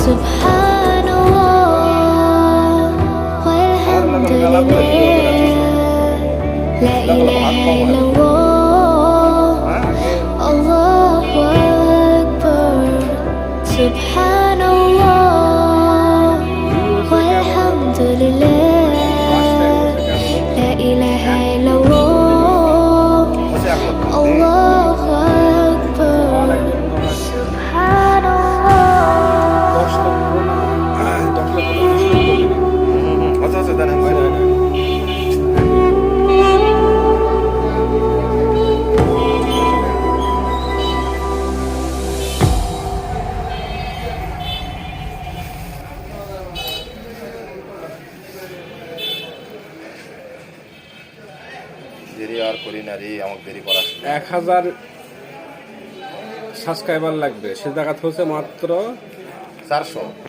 Subhanallah walhamdulillah, la ilaha illallah, Allahu Akbar. Subhanallah walhamdulillah, la ilaha illallah, Allahu Akbar. দেরি আর করি না রে, আমাকে দেরি করা 1000 সাবস্ক্রাইবার লাগবে, সে জায়গা হচ্ছে মাত্র 400।